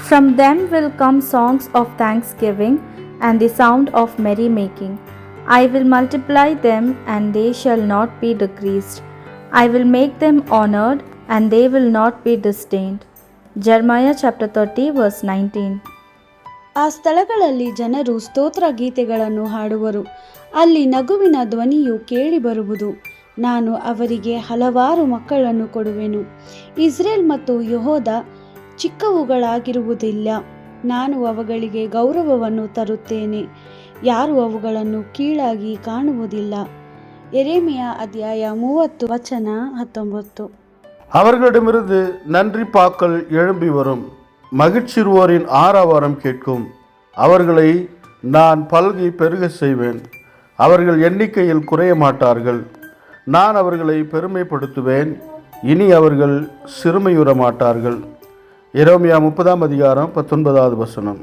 From them will come songs of thanksgiving and the sound of merrymaking. I will multiply them, and they shall not be decreased. I will make them honored, and they will not be disdained. Jeremiah chapter 30 verse 19. ಆ ಸ್ಥಳಗಳಲ್ಲಿ ಜನರು ಸ್ತೋತ್ರ ಗೀತೆಗಳನ್ನು ಹಾಡುವರು. ಅಲ್ಲಿ ನಗುವಿನ ಧ್ವನಿಯು ಕೇಳಿಬರುವುದು. ನಾನು ಅವರಿಗೆ ಹಲವಾರು ಮಕ್ಕಳನ್ನು ಕೊಡುವೆನು. ಇಸ್ರೇಲ್ ಮತ್ತು ಯೆಹೂದ ಚಿಕ್ಕವುಗಳಾಗಿರುವುದಿಲ್ಲ. ನಾನು ಅವುಗಳಿಗೆ ಗೌರವವನ್ನು ತರುತ್ತೇನೆ. ಯಾರು ಅವುಗಳನ್ನು ಕೀಳಾಗಿ ಕಾಣುವುದಿಲ್ಲ. ಯೆರೆಮೀಯ ಅಧ್ಯಾಯ 30 ವಚನ 19. அவர்களிடமிருந்து நன்றி பாக்கள் எழும்பி வரும். மகிழ்ச்சிருவோரின் ஆரவாரம் கேட்கும். அவர்களை நான் பல்கி பெருக செய்வேன். அவர்கள் எண்ணிக்கையில் குறைய மாட்டார்கள். நான் அவர்களை பெருமைப்படுத்துவேன். இனி அவர்கள் சிறுமையுற மாட்டார்கள். எரேமியா 30 அதிகாரம் 19வது வசனம்.